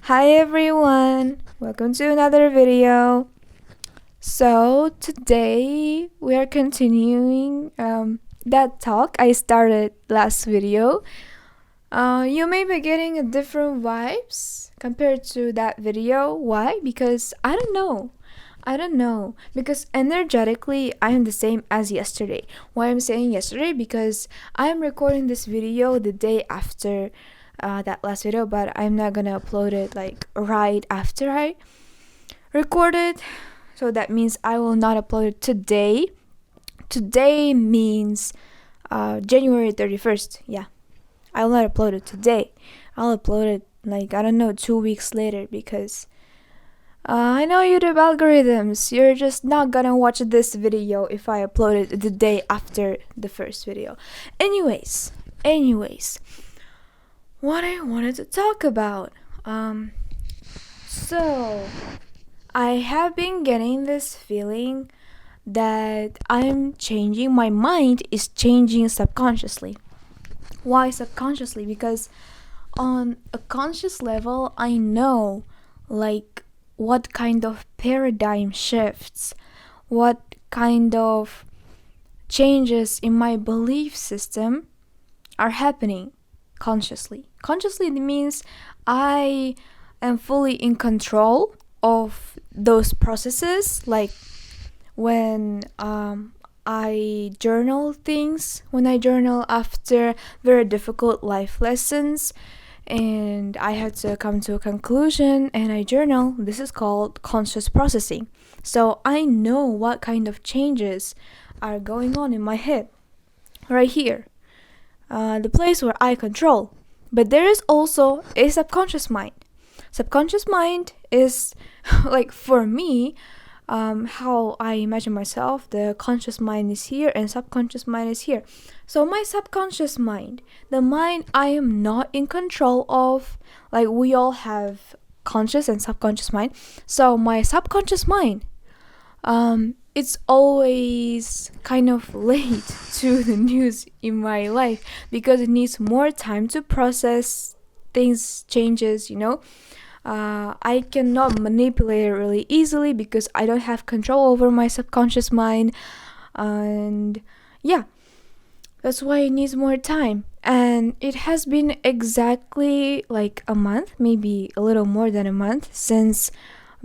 Hi everyone, welcome to another video. So today we are continuing that talk I started last video. You may be getting a different vibes compared to that video. Why? Because I don't know. Because energetically I am the same as yesterday. Why I'm saying yesterday? Because I am recording this video the day after that last video, but I'm not gonna upload it like right after I record it. So that means I will not upload it today. Today means January 31st. Yeah, I will not upload it today. I'll upload it like, I don't know, 2 weeks later because I know YouTube algorithms. You're just not gonna watch this video if I upload it the day after the first video. Anyways, what I wanted to talk about. So I have been getting this feeling that I'm changing. My mind is changing subconsciously. Why subconsciously? Because on a conscious level, I know like what kind of paradigm shifts, what kind of changes in my belief system are happening consciously. Consciously means I am fully in control of those processes, like when I journal things, when I journal after very difficult life lessons and I had to come to a conclusion and I journal. This is called conscious processing. So I know what kind of changes are going on in my head right here, the place where I control. But there is also a subconscious mind. Subconscious mind is like, for me, how I imagine myself. The conscious mind is here and subconscious mind is here. So my subconscious mind, the mind I am not in control of, like we all have conscious and subconscious mind. So my subconscious mind, it's always kind of late to the news in my life because it needs more time to process things, changes, I cannot manipulate it really easily because I don't have control over my subconscious mind. And yeah, that's why it needs more time. And it has been exactly like a month, maybe a little more than a month, since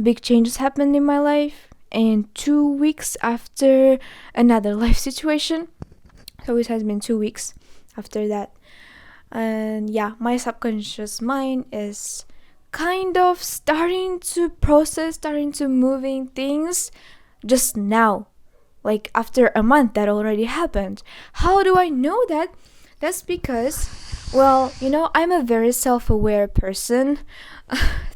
big changes happened in my life, and 2 weeks after another life situation. So it has been 2 weeks after that. And yeah, my subconscious mind is kind of starting to process, starting to moving things just now, like after a month that already happened. How do I know that? That's because, well, I'm a very self-aware person.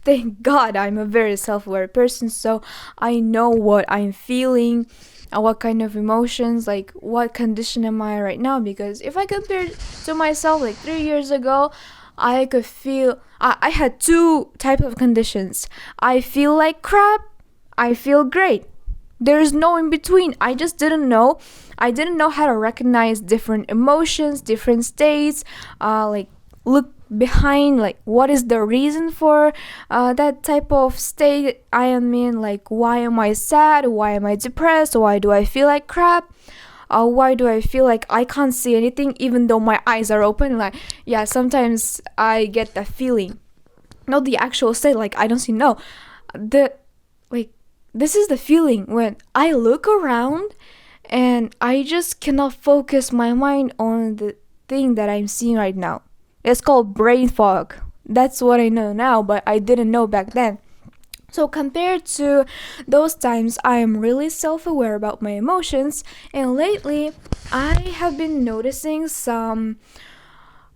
Thank God I'm a very self-aware person, so I know what I'm feeling, what kind of emotions, like what condition am I right now. Because if I compare to myself like 3 years ago, I could feel I had two types of conditions. I feel like crap, I feel great. There's no in between. I just didn't know. I didn't know how to recognize different emotions, different states, like look behind, like what is the reason for that type of state I am in. Like, why am I sad? Why am I depressed? Why do I feel like crap? Why do I feel like I can't see anything even though my eyes are open? Like, yeah, sometimes I get that feeling. Not the actual state, like I don't see. No, this is the feeling when I look around and I just cannot focus my mind on the thing that I'm seeing right now. It's called brain fog. That's what I know now, but I didn't know back then. So compared to those times, I am really self-aware about my emotions, and lately I have been noticing some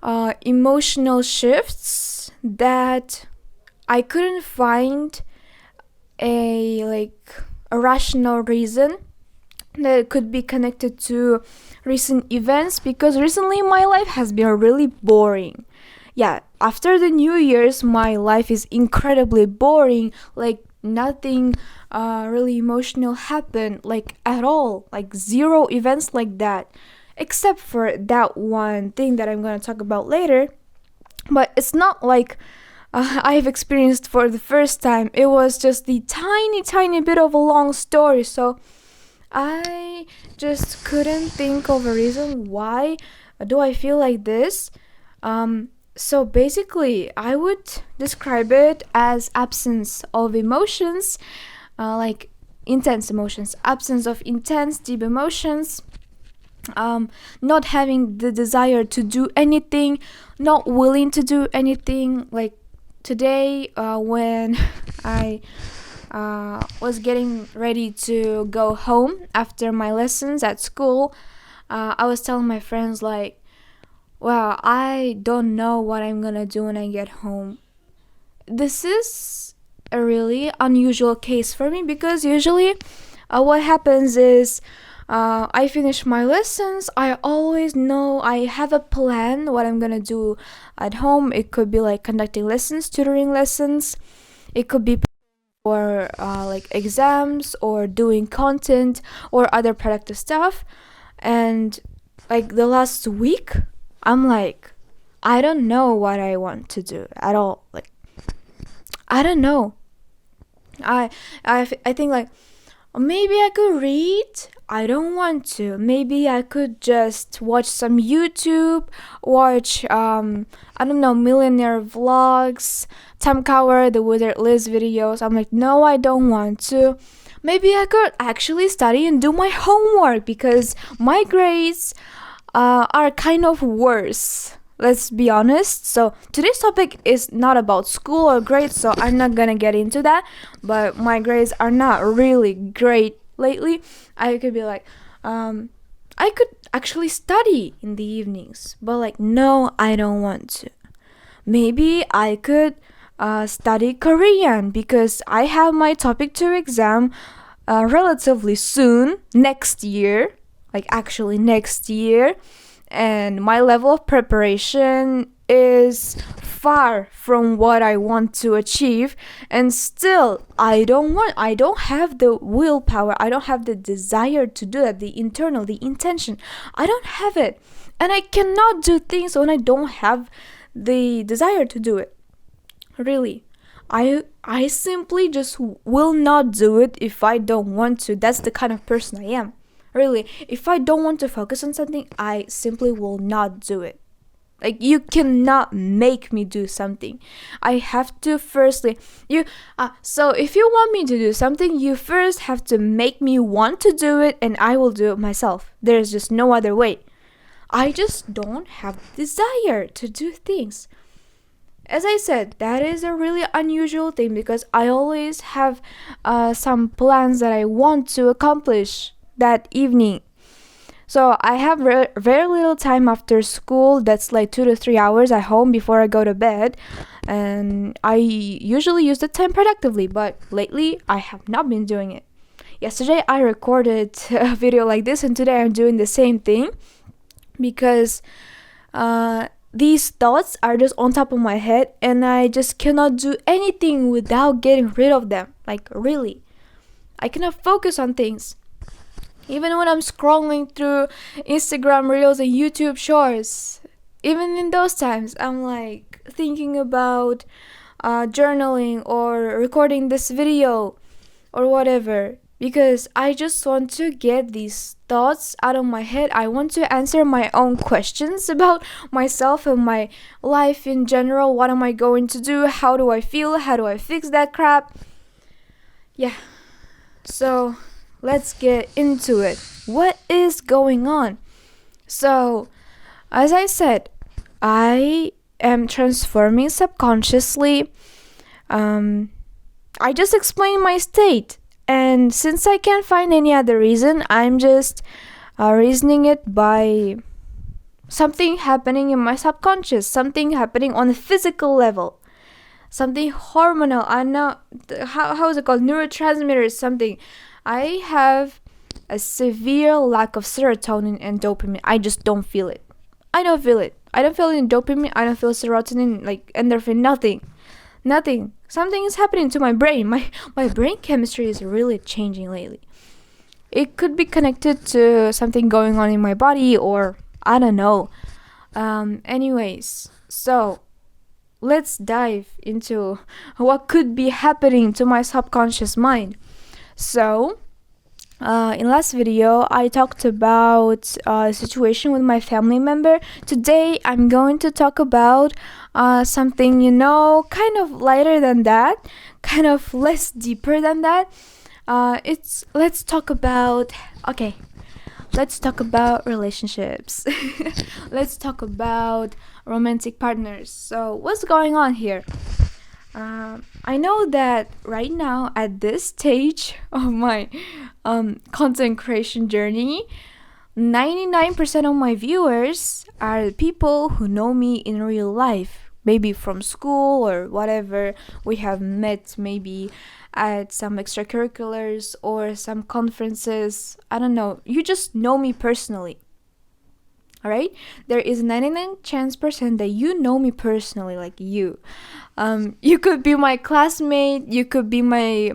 emotional shifts that I couldn't find a rational reason that could be connected to recent events, because recently my life has been really boring. Yeah, after the New Year's, my life is incredibly boring. Like nothing really emotional happened, like at all. Like zero events like that, except for that one thing that I'm gonna talk about later. But it's not like I've experienced for the first time. It was just the tiny bit of a long story, so I just couldn't think of a reason why do I feel like this. So basically, I would describe it as absence of emotions, like intense emotions, absence of intense, deep emotions, not having the desire to do anything, not willing to do anything. Like today, when I was getting ready to go home after my lessons at school, I was telling my friends like, wow, I don't know what I'm gonna do when I get home. This is a really unusual case for me because usually what happens is I finish my lessons. I always know I have a plan what I'm gonna do at home. It could be like conducting lessons, tutoring lessons. It could be for like exams or doing content or other productive stuff. And like the last week, I'm like, I don't know what I want to do at all. Like, I don't know. I think like maybe I could read. I don't want to. Maybe I could just watch some YouTube, watch I don't know, millionaire vlogs, Tom Cower, the Wizard Liz videos. I'm like, no, I don't want to. Maybe I could actually study and do my homework because my grades are kind of worse. Let's be honest. So today's topic is not about school or grades, so I'm not gonna get into that. But my grades are not really great lately. I could be like, I could actually study in the evenings, but like, no, I don't want to. Maybe I could study Korean because I have my topic 2 exam relatively soon, next year, like actually next year. And my level of preparation is far from what I want to achieve, and still I don't have the willpower, I don't have the desire to do that, the intention. I don't have it, and I cannot do things when I don't have the desire to do it. Really, I simply just will not do it if I don't want to. That's the kind of person I am. Really, if I don't want to focus on something, I simply will not do it. Like, you cannot make me do something. I have to firstly, so if you want me to do something, you first have to make me want to do it, and I will do it myself. There's just no other way. I just don't have desire to do things. As I said, that is a really unusual thing because I always have some plans that I want to accomplish that evening. So I have very little time after school. That's like 2 to 3 hours at home before I go to bed, and I usually use the time productively, but lately I have not been doing it. Yesterday I recorded a video like this, and today I'm doing the same thing because these thoughts are just on top of my head, and I just cannot do anything without getting rid of them. Like, really, I cannot focus on things. Even when I'm scrolling through Instagram Reels and YouTube Shorts, even in those times, I'm like thinking about journaling or recording this video or whatever, because I just want to get these thoughts out of my head. I want to answer my own questions about myself and my life in general. What am I going to do? How do I feel? How do I fix that crap? Yeah. So let's get into it. What is going on? So, as I said, I am transforming subconsciously. I just explained my state, and since I can't find any other reason, I'm just reasoning it by something happening in my subconscious, something happening on a physical level, something hormonal. I know how is it called? Neurotransmitters, something. I have a severe lack of serotonin and dopamine. I just don't feel it. I don't feel it. I don't feel it in dopamine. I don't feel serotonin, like endorphin, nothing. Something is happening to my brain. My brain chemistry is really changing lately. It could be connected to something going on in my body, or I don't know. Anyways, so let's dive into what could be happening to my subconscious mind. So, in last video, I talked about a situation with my family member. Today, I'm going to talk about something, kind of lighter than that, kind of less deeper than that. Let's talk about relationships. Let's talk about romantic partners. So, what's going on here? I know that right now, at this stage of my content creation journey, 99% of my viewers are people who know me in real life, maybe from school or whatever. We have met maybe at some extracurriculars or some conferences. I don't know. You just know me personally. All right, there is 99% that you know me personally, like you. You could be my classmate, you could be my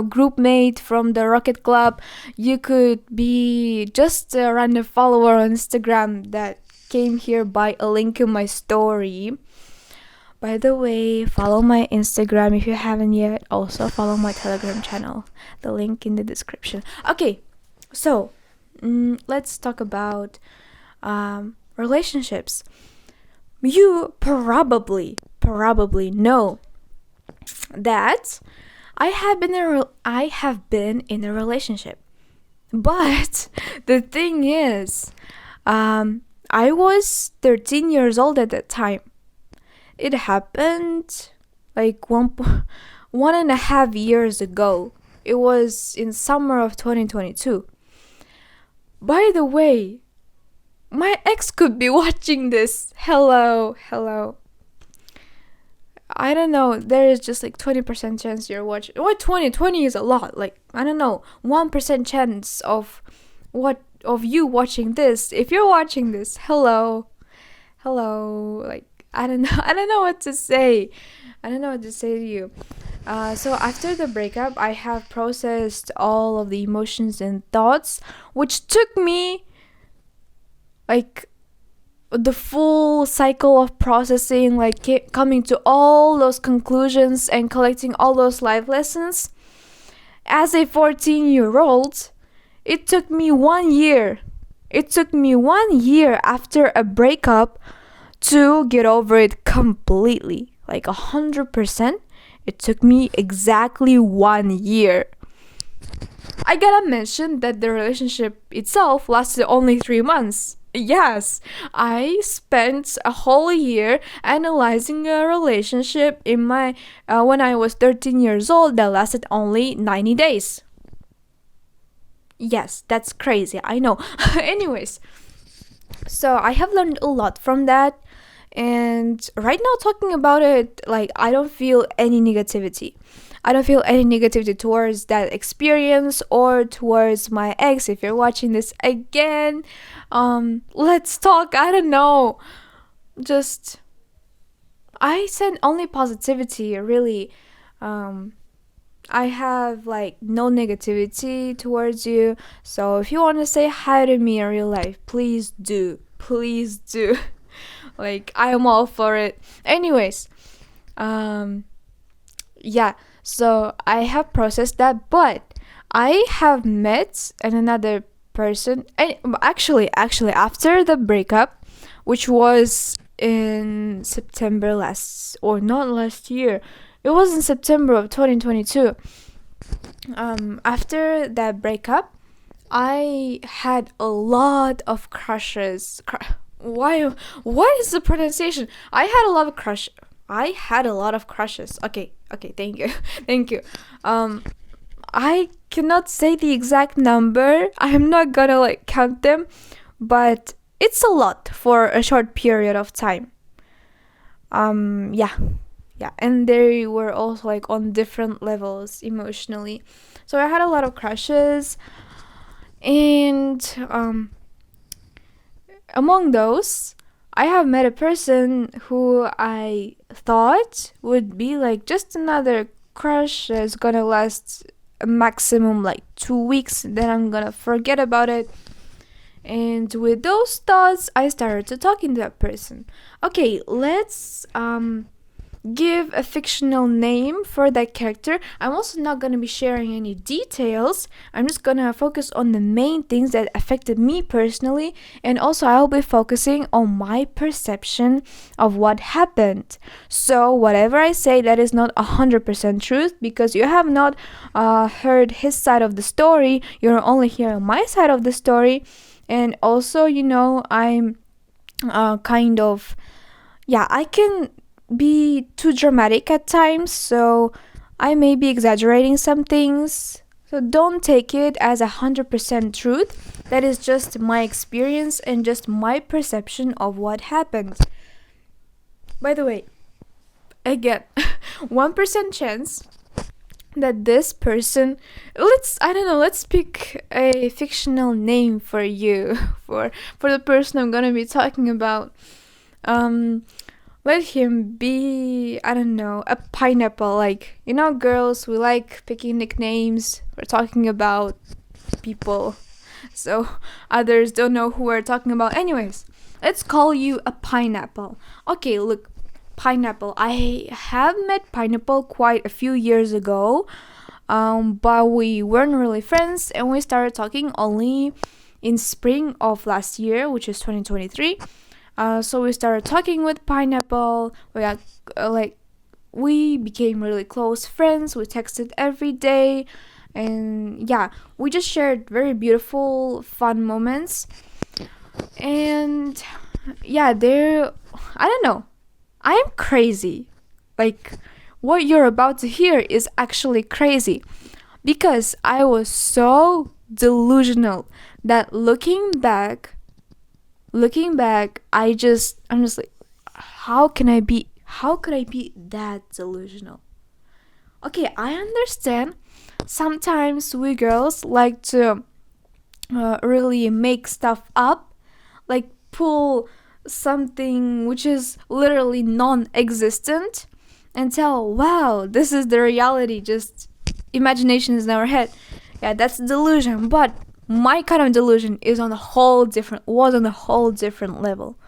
group mate from the Rocket Club, you could be just a random follower on Instagram that came here by a link in my story. By the way, follow my Instagram if you haven't yet. Also follow my Telegram channel, the link in the description. Okay, so let's talk about relationships. You probably know that I have been in a relationship, but the thing is, I was 13 years old at that time. It happened like 1.5 years ago. It was in summer of 2022. By the way, my ex could be watching this. Hello. I don't know. There is just like 20% chance you're watching. What 20? 20 is a lot. Like, I don't know. 1% chance of you watching this. If you're watching this, hello. Like, I don't know. I don't know what to say. I don't know what to say to you. So after the breakup, I have processed all of the emotions and thoughts, which took me like the full cycle of processing, like coming to all those conclusions and collecting all those life lessons. As a 14-year-old, it took me 1 year. It took me 1 year after a breakup to get over it completely, like 100%. It took me exactly 1 year. I gotta mention that the relationship itself lasted only 3 months. Yes, I spent a whole year analyzing a relationship in my when I was 13 years old that lasted only 90 days. Yes, that's crazy, I know. Anyways, so I have learned a lot from that, and right now talking about it, like, I don't feel any negativity. I don't feel any negativity towards that experience or towards my ex. If you're watching this again, let's talk. I don't know. Just, I send only positivity, really. I have like no negativity towards you. So if you want to say hi to me in real life, please do. Please do. Like, I am all for it. Anyways, yeah. So I have processed that, but I have met another person, and actually after the breakup, which was in September not last year, it was in September of 2022. After that breakup, I had a lot of crushes. What is the pronunciation? I had a lot of crushes. Okay, thank you. I cannot say the exact number. I'm not gonna like count them, but it's a lot for a short period of time. Yeah, and they were also like on different levels emotionally. So I had a lot of crushes, and among those, I have met a person who I thought would be like just another crush that's gonna last a maximum like 2 weeks, then I'm gonna forget about it. And with those thoughts, I started to talking to that person. Okay, let's give a fictional name for that character. I'm also not going to be sharing any details. I'm just going to focus on the main things that affected me personally, and also I'll be focusing on my perception of what happened. So whatever I say, that is not 100% truth, because you have not heard his side of the story. You're only hearing my side of the story. And also, I'm kind of, I can be too dramatic at times, so I may be exaggerating some things. So don't take it as 100% truth. That is just my experience and just my perception of what happened. By the way, again, 1% chance that this person, let's pick a fictional name for you, for the person I'm gonna be talking about. Let him be, a pineapple. Like, girls, we like picking nicknames. We're talking about people, so others don't know who we're talking about. Anyways, let's call you a pineapple. Okay, look, Pineapple. I have met Pineapple quite a few years ago, but we weren't really friends, and we started talking only in spring of last year, which is 2023. So we started talking with Pineapple. We got we became really close friends. We texted every day, and we just shared very beautiful, fun moments. And there, I don't know. I'm crazy. Like, what you're about to hear is actually crazy, because I was so delusional that looking back, I'm just like, how could I be that delusional? Okay, I understand sometimes we girls like to really make stuff up, like pull something which is literally non-existent and tell, wow, this is the reality, just imagination is in our head. Yeah, that's delusion, but my kind of delusion was on a whole different level.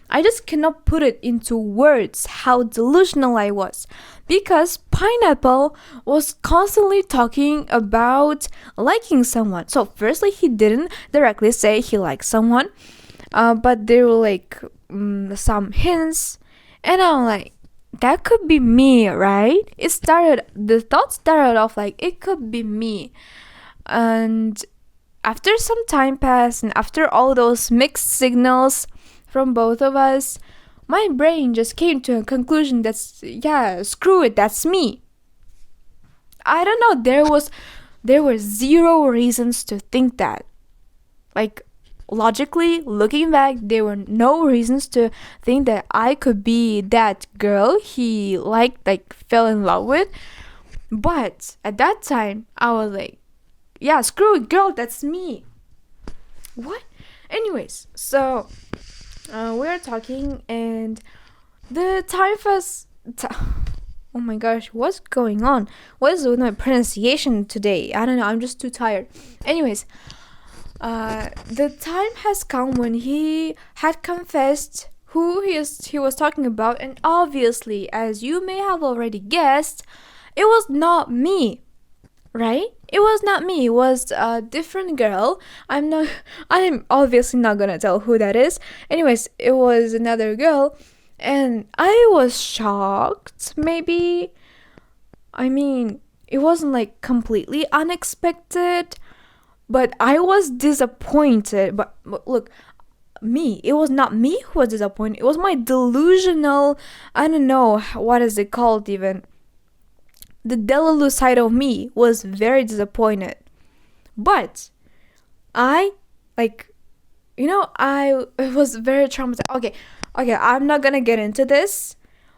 I just cannot put it into words how delusional I was, because Pineapple was constantly talking about liking someone. So firstly, he didn't directly say he liked someone, but there were like some hints, and I'm like, that could be me, right? The thought started off like it could be me. And after some time passed, and after all those mixed signals from both of us, my brain just came to a conclusion that's, screw it, that's me. I don't know, there were zero reasons to think that. Like, logically, looking back, there were no reasons to think that I could be that girl he liked, like fell in love with. But at that time, I was like, yeah, screw it, girl, that's me. What? Anyways, so we are talking, and the time was. Oh my gosh, what's going on? What is with my pronunciation today? I don't know, I'm just too tired. Anyways, the time has come when he had confessed who he was talking about, and obviously, as you may have already guessed, it was not me, right? It was not me. It was a different girl. I'm obviously not gonna tell who that is. Anyways, it was another girl, and I was shocked. Maybe, I mean, it wasn't like completely unexpected, but I was disappointed. But look, it was not me who was disappointed. It was my delusional, I don't know, what is it called even? The Delulu side of me was very disappointed. But I was very traumatized. Okay, I'm not gonna get into this,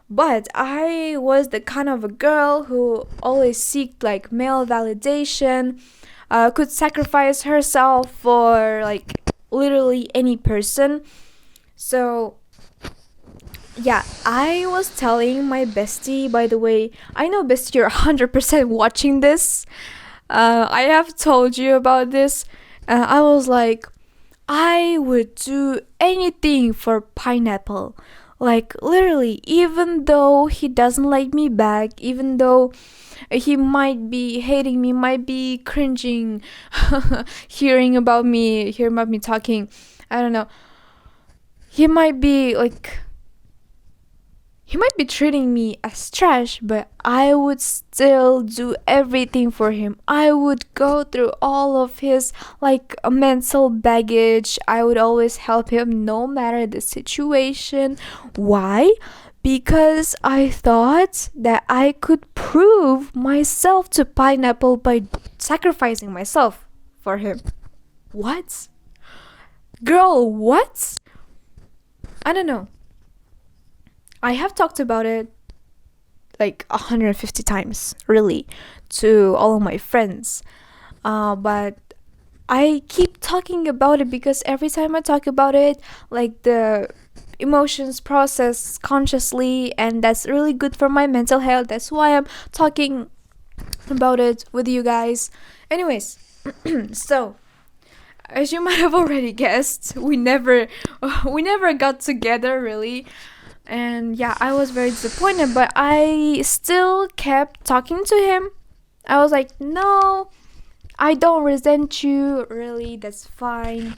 but I was the kind of a girl who always seeked like male validation, could sacrifice herself for like literally any person. So I was telling my bestie, by the way, I know, bestie, you're 100% watching this. I have told you about this. I was like, I would do anything for Pineapple. Like, literally, even though he doesn't like me back, even though he might be hating me, might be cringing, hearing about me talking. I don't know. He might be like he might be treating me as trash, but I would still do everything for him. I would go through all of his like mental baggage. I would always help him no matter the situation. Why? Because I thought that I could prove myself to Pineapple by sacrificing myself for him. What? Girl, what? I don't know. I have talked about it like 150 times, really, to all of my friends. But I keep talking about it because every time I talk about it, like the emotions process consciously, and that's really good for my mental health. That's why I'm talking about it with you guys. Anyways, so as you might have already guessed, we never got together really. And yeah, I was very disappointed, but I still kept talking to him. I was like, no, I don't resent you, really, that's fine.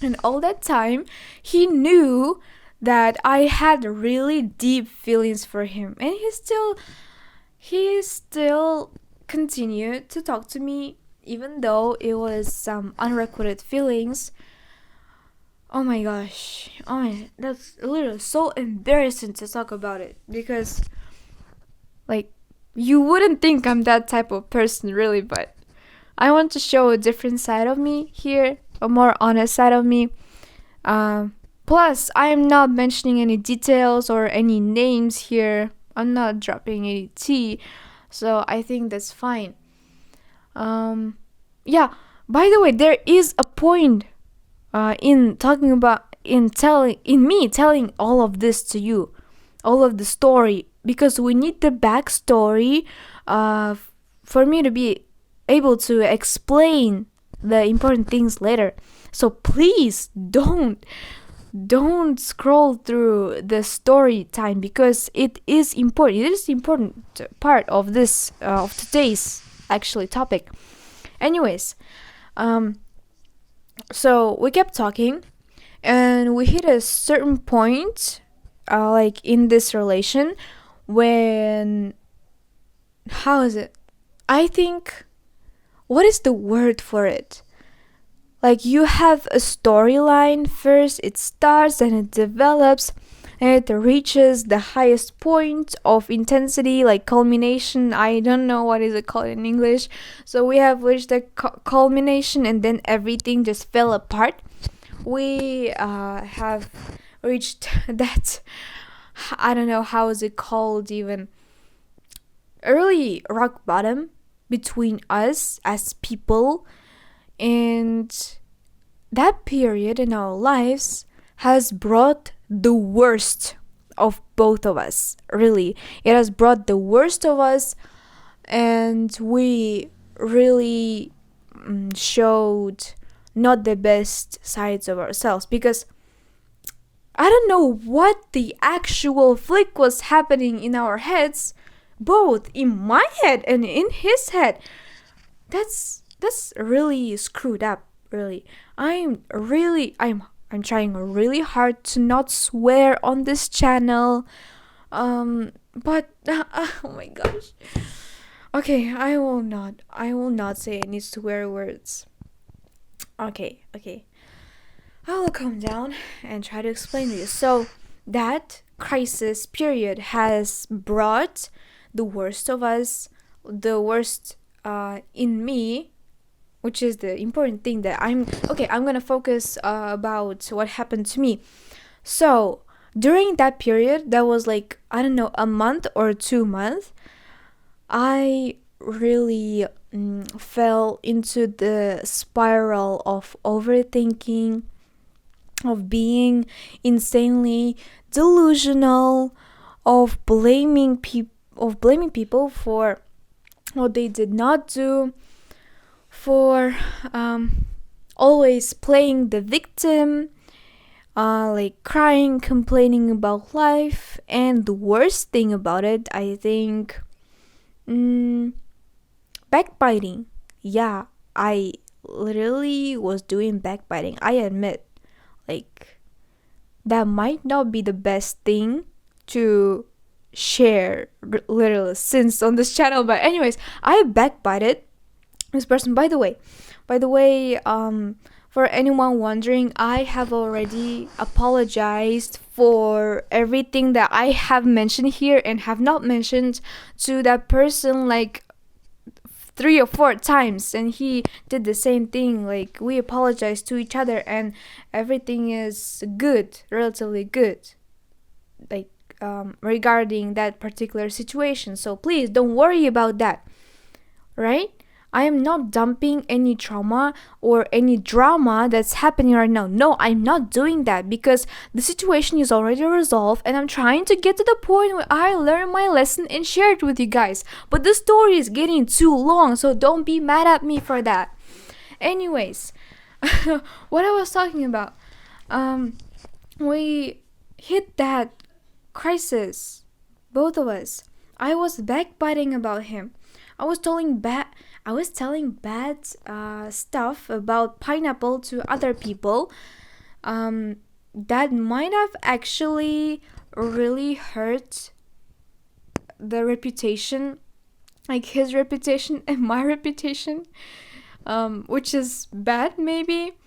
And all that time, he knew that I had really deep feelings for him, and he still continued to talk to me, even though it was some unrequited feelings. Oh my gosh. That's literally so embarrassing to talk about it because, like, you wouldn't think I'm that type of person, really, but I want to show a different side of me here, a more honest side of me. Plus, I am not mentioning any details or any names here. I'm not dropping any tea, so I think that's fine. Yeah. By the way, there is a point in talking about in me telling all of this to you, all of the story, because we need the backstory for me to be able to explain the important things later. So please don't scroll through the story time because it is important. It is important part of this of today's actually topic. Anyways, so we kept talking and we hit a certain point like in this relation when how is it, I think, what is the word for it, like you have a storyline first, it starts and it develops and it reaches the highest point of intensity, like culmination. I don't know what is it called in English. So we have reached the culmination and then everything just fell apart. We have reached that, I don't know how is it called even, early rock bottom between us as people. And that period in our lives has brought the worst of both of us, really. It has brought the worst of us, and we really showed not the best sides of ourselves because I don't know what the actual flick was happening in our heads, both in my head and in his head. That's really screwed up, really. I'm trying really hard to not swear on this channel. But oh my gosh. Okay, I will not say any swear words. Okay. I will calm down and try to explain to you. So that crisis period has brought the worst of us, the worst in me, which is the important thing that I'm gonna focus about what happened to me. So during that period, that was like, I don't know, a month or 2 months, I really fell into the spiral of overthinking, of being insanely delusional, of blaming people for what they did not do, for always playing the victim, like crying, complaining about life. And the worst thing about it, I think, mm, backbiting. Yeah, I literally was doing backbiting. I admit, like, that might not be the best thing to share little sins on this channel, but anyways, I backbited this person. By the way, for anyone wondering, I have already apologized for everything that I have mentioned here and have not mentioned to that person like 3 or 4 times, and he did the same thing. Like, we apologized to each other and everything is good, relatively good, like, regarding that particular situation. So please don't worry about that, right? I am not dumping any trauma or any drama that's happening right now. No, I'm not doing that, because the situation is already resolved and I'm trying to get to the point where I learn my lesson and share it with you guys. But the story is getting too long, so don't be mad at me for that. Anyways, what I was talking about, we hit that crisis, both of us. I was backbiting about him. I was telling bad stuff about pineapple to other people. That might have actually really hurt the reputation, like his reputation and my reputation, which is bad maybe.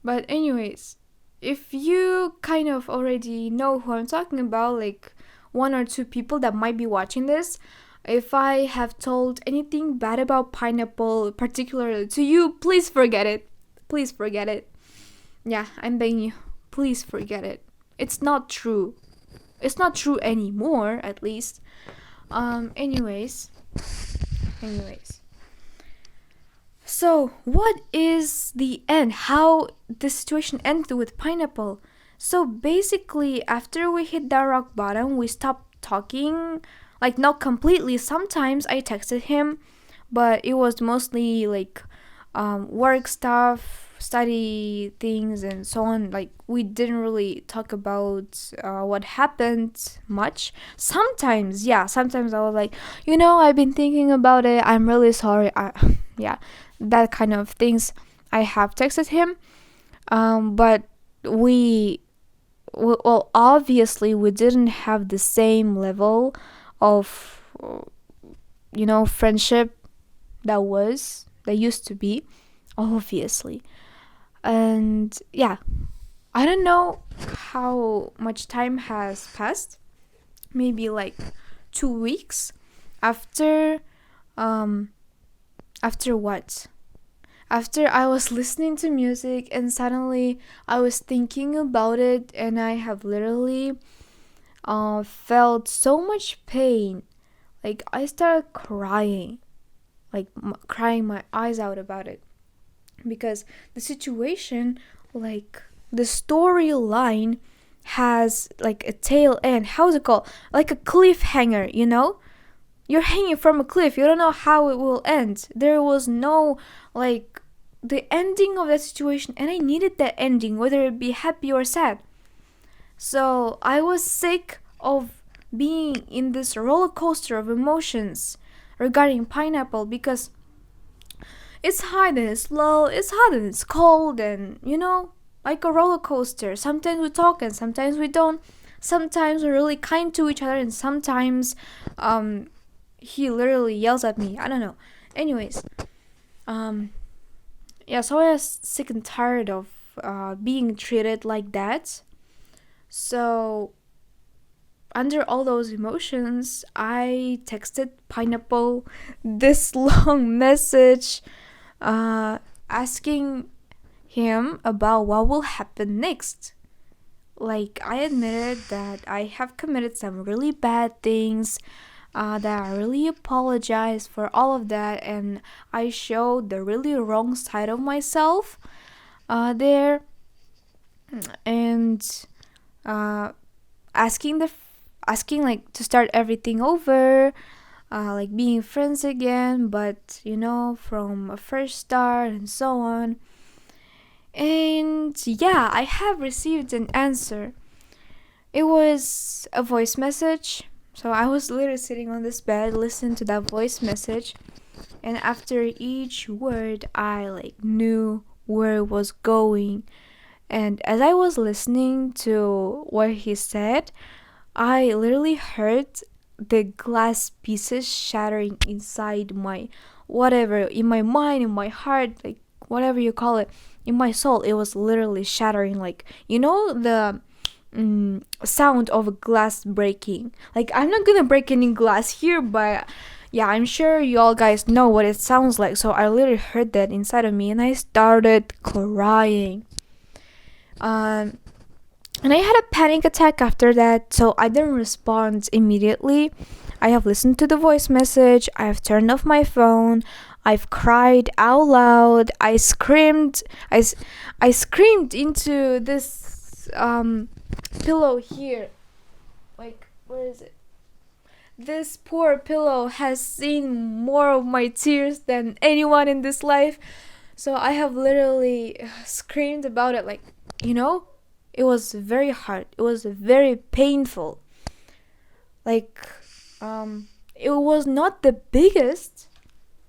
But anyways, if you kind of already know who I'm talking about, like 1 or 2 people that might be watching this, if I have told anything bad about pineapple, particularly to you, please forget it. Please forget it. Yeah, I'm begging you. Please forget it. It's not true. It's not true anymore, at least. Anyways. So, what is the end? How the situation ended with pineapple? So basically, after we hit that rock bottom, we stopped talking. Like, not completely. Sometimes I texted him, but it was mostly like work stuff, study things, and so on. Like, we didn't really talk about what happened much. Sometimes I was like, I've been thinking about it. I'm really sorry. Yeah, that kind of things. I have texted him, but well, obviously, we didn't have the same level of friendship that used to be, obviously. And yeah, I don't know how much time has passed, maybe like 2 weeks after what, after I was listening to music and suddenly I was thinking about it, and I have literally felt so much pain. Like, I started crying, like crying my eyes out about it, because the situation, like the storyline, has like a tail end. How's it called? Like a cliffhanger, You're hanging from a cliff. You don't know how it will end. There was no, like, the ending of that situation, and I needed that ending, whether it be happy or sad. So I was sick of being in this roller coaster of emotions regarding pineapple, because it's high then it's low, it's hot and it's cold, and like a roller coaster. Sometimes we talk and sometimes we don't. Sometimes we're really kind to each other, and sometimes he literally yells at me. I don't know. Anyways, so I was sick and tired of being treated like that. So, under all those emotions, I texted Pineapple this long message asking him about what will happen next. Like, I admitted that I have committed some really bad things, that I really apologize for all of that, and I showed the really wrong side of myself there, and asking like to start everything over, like being friends again, but from a first start, and so on. And yeah, I have received an answer. It was a voice message. So I was literally sitting on this bed, listening to that voice message, and after each word, I like knew where it was going. And as I was listening to what he said, I literally heard the glass pieces shattering inside my whatever, in my mind, in my heart, like whatever you call it, in my soul. It was literally shattering, like, the sound of a glass breaking. Like, I'm not gonna break any glass here, but yeah, I'm sure you all guys know what it sounds like. So I literally heard that inside of me and I started crying. Um, and I had a panic attack after that, so I didn't respond immediately. I have listened to the voice message, I have turned off my phone, I've cried out loud, I screamed into this pillow here. Like, where is it? This poor pillow has seen more of my tears than anyone in this life. So I have literally screamed about it, like, it was very hard. It was very painful. Like, it was not the biggest,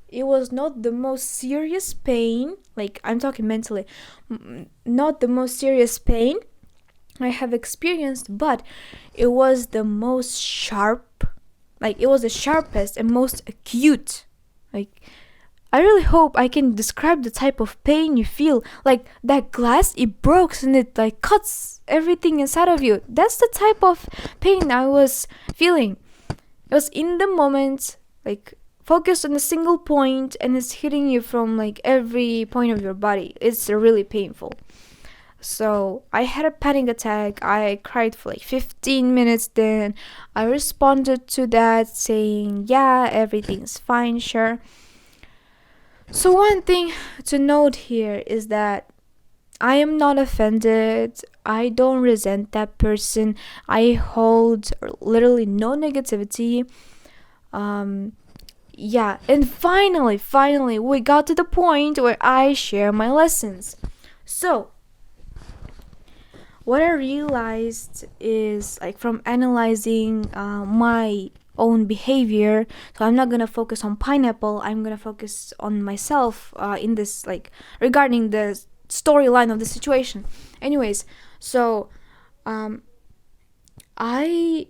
it was not the most serious pain. Like, I'm talking mentally, not the most serious pain I have experienced, but it was the most sharp. Like, it was the sharpest and most acute. Like, I really hope I can describe the type of pain you feel. Like, that glass, it breaks and it like cuts everything inside of you. That's the type of pain I was feeling. It was in the moment, like, focused on a single point, and it's hitting you from like every point of your body. It's really painful. So I had a panic attack. I cried for like 15 minutes. Then I responded to that saying, yeah, everything's fine, sure. So one thing to note here is that I am not offended. I don't resent that person. I hold literally no negativity. Yeah, and finally, we got to the point where I share my lessons. So, what I realized is, like, from analyzing my own behavior, so I'm not gonna focus on pineapple, I'm gonna focus on myself in this, like, regarding the storyline of the situation. Anyways, so I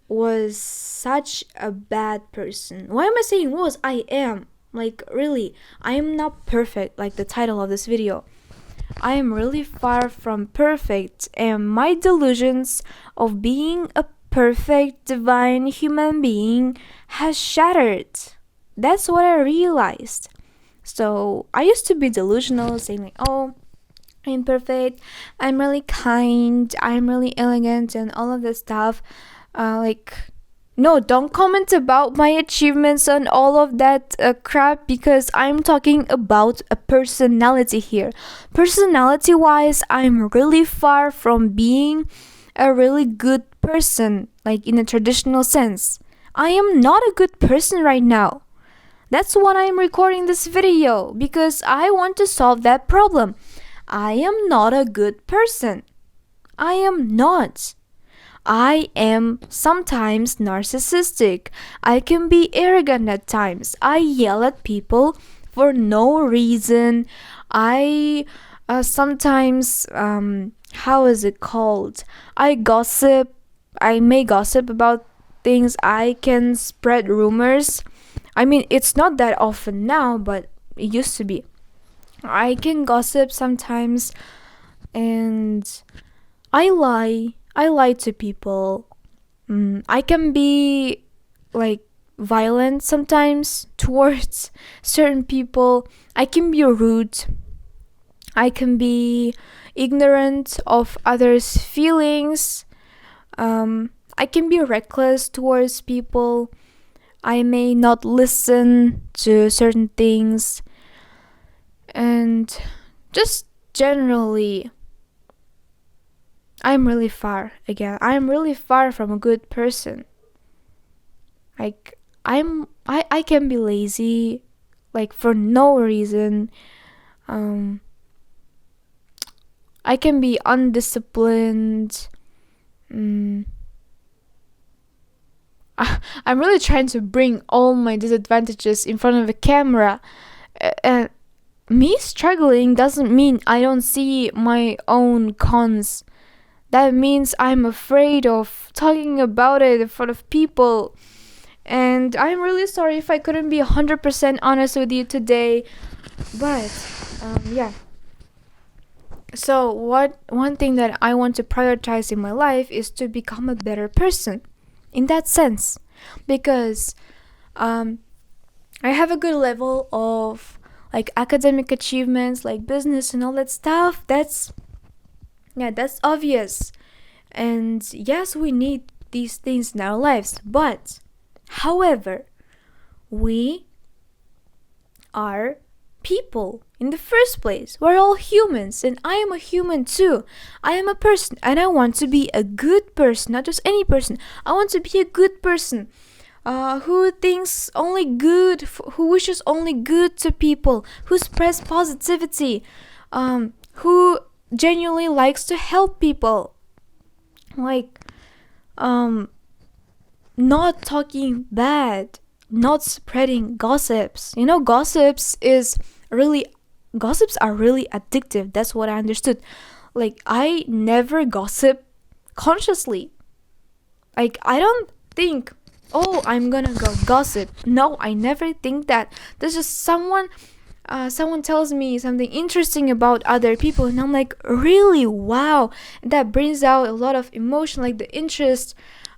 was such a bad person. Why am I saying was? I am. Like, really, I am not perfect, like the title of this video. I am really far from perfect, and my delusions of being a perfect divine human being has shattered. That's what I realized. So I used to be delusional, saying like, oh, I'm perfect, I'm really kind, I'm really elegant, and all of this stuff. Like, no, don't comment about my achievements and all of that crap, because I'm talking about a personality here. Personality wise, I'm really far from being a really good person, like in a traditional sense. I am not a good person right now. That's why I'm recording this video, because I want to solve that problem. I am not a good person. I am not. I am sometimes narcissistic. I can be arrogant at times. I yell at people for no reason. I sometimes, how is it called? I gossip. I may gossip about things. I can spread rumors. I mean, it's not that often now, but it used to be. I can gossip sometimes, and I lie. I lie to people. I can be like violent sometimes towards certain people. I can be rude. I can be ignorant of others' feelings. I can be reckless towards people. I may not listen to certain things. And just generally, I'm really far. Again, I'm really far from a good person. Like, I can be lazy, like, for no reason. I can be undisciplined. Mm, I'm really trying to bring all my disadvantages in front of a camera. And me struggling doesn't mean I don't see my own cons. That means I'm afraid of talking about it in front of people. And I'm really sorry if I couldn't be 100% honest with you today. But, yeah. So, one thing that I want to prioritize in my life is to become a better person. In that sense. Because I have a good level of like academic achievements, like business and all that stuff. That's obvious. And yes, we need these things in our lives. But however, we are people in the first place. We're all humans, and I am a human too. I am a person, and I want to be a good person, not just any person. I want to be a good person. Who thinks only good, who wishes only good to people, who spreads positivity, who genuinely likes to help people, like, not talking bad, not spreading gossips. Gossips are really addictive. That's what I understood. Like, I never gossip consciously. Like, I don't think, oh, I'm gonna go gossip. No, I never think that. There's just someone tells me something interesting about other people, and I'm like, really? Wow. That brings out a lot of emotion, like the interest,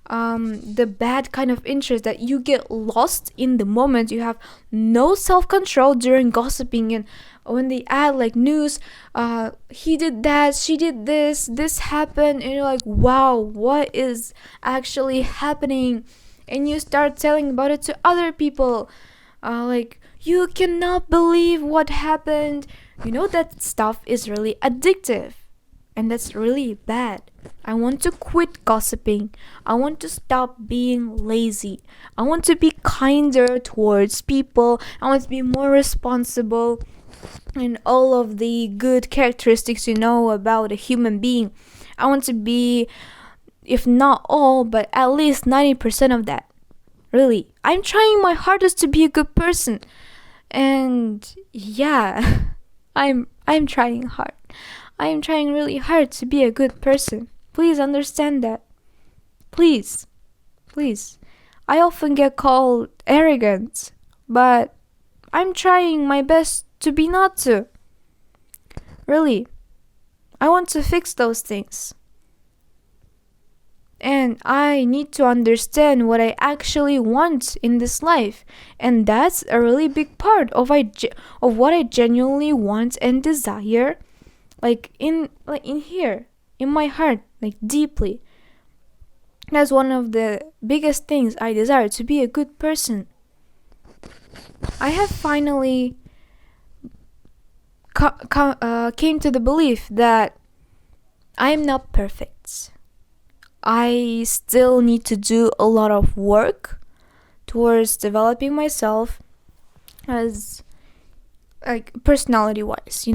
the bad kind of interest that you get lost in the moment. You have no self-control during gossiping, and when they add like news, he did that, she did this happened, and you're like, wow, what is actually happening? And you start telling about it to other people, like, you cannot believe what happened. That stuff is really addictive, and that's really bad. I want to quit gossiping. I want to stop being lazy. I want to be kinder towards people. I want to be more responsible, and all of the good characteristics about a human being. I want to be, if not all, but at least 90% of that. Really, I'm trying my hardest to be a good person. And yeah, I'm trying hard. I am trying really hard to be a good person. Please understand that. Please. I often get called arrogant, but I'm trying my best to be not to. Really. I want to fix those things. And I need to understand what I actually want in this life. And that's a really big part of what I genuinely want and desire. Like in here, in my heart, like deeply. That's one of the biggest things I desire, to be a good person. I have finally came to the belief that I am not perfect. I still need to do a lot of work towards developing myself as, like, personality wise,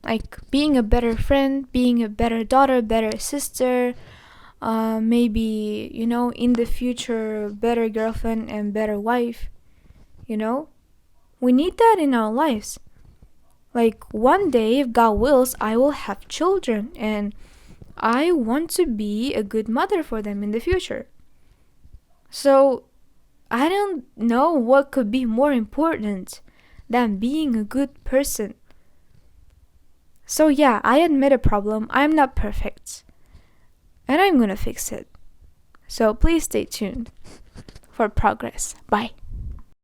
like being a better friend, being a better daughter, better sister, maybe, in the future, better girlfriend and better wife. We need that in our lives. Like, one day, if God wills, I will have children, and I want to be a good mother for them in the future. So I don't know what could be more important than being a good person. So yeah, I admit a problem. I'm not perfect, and I'm gonna fix it. So please stay tuned for progress. Bye.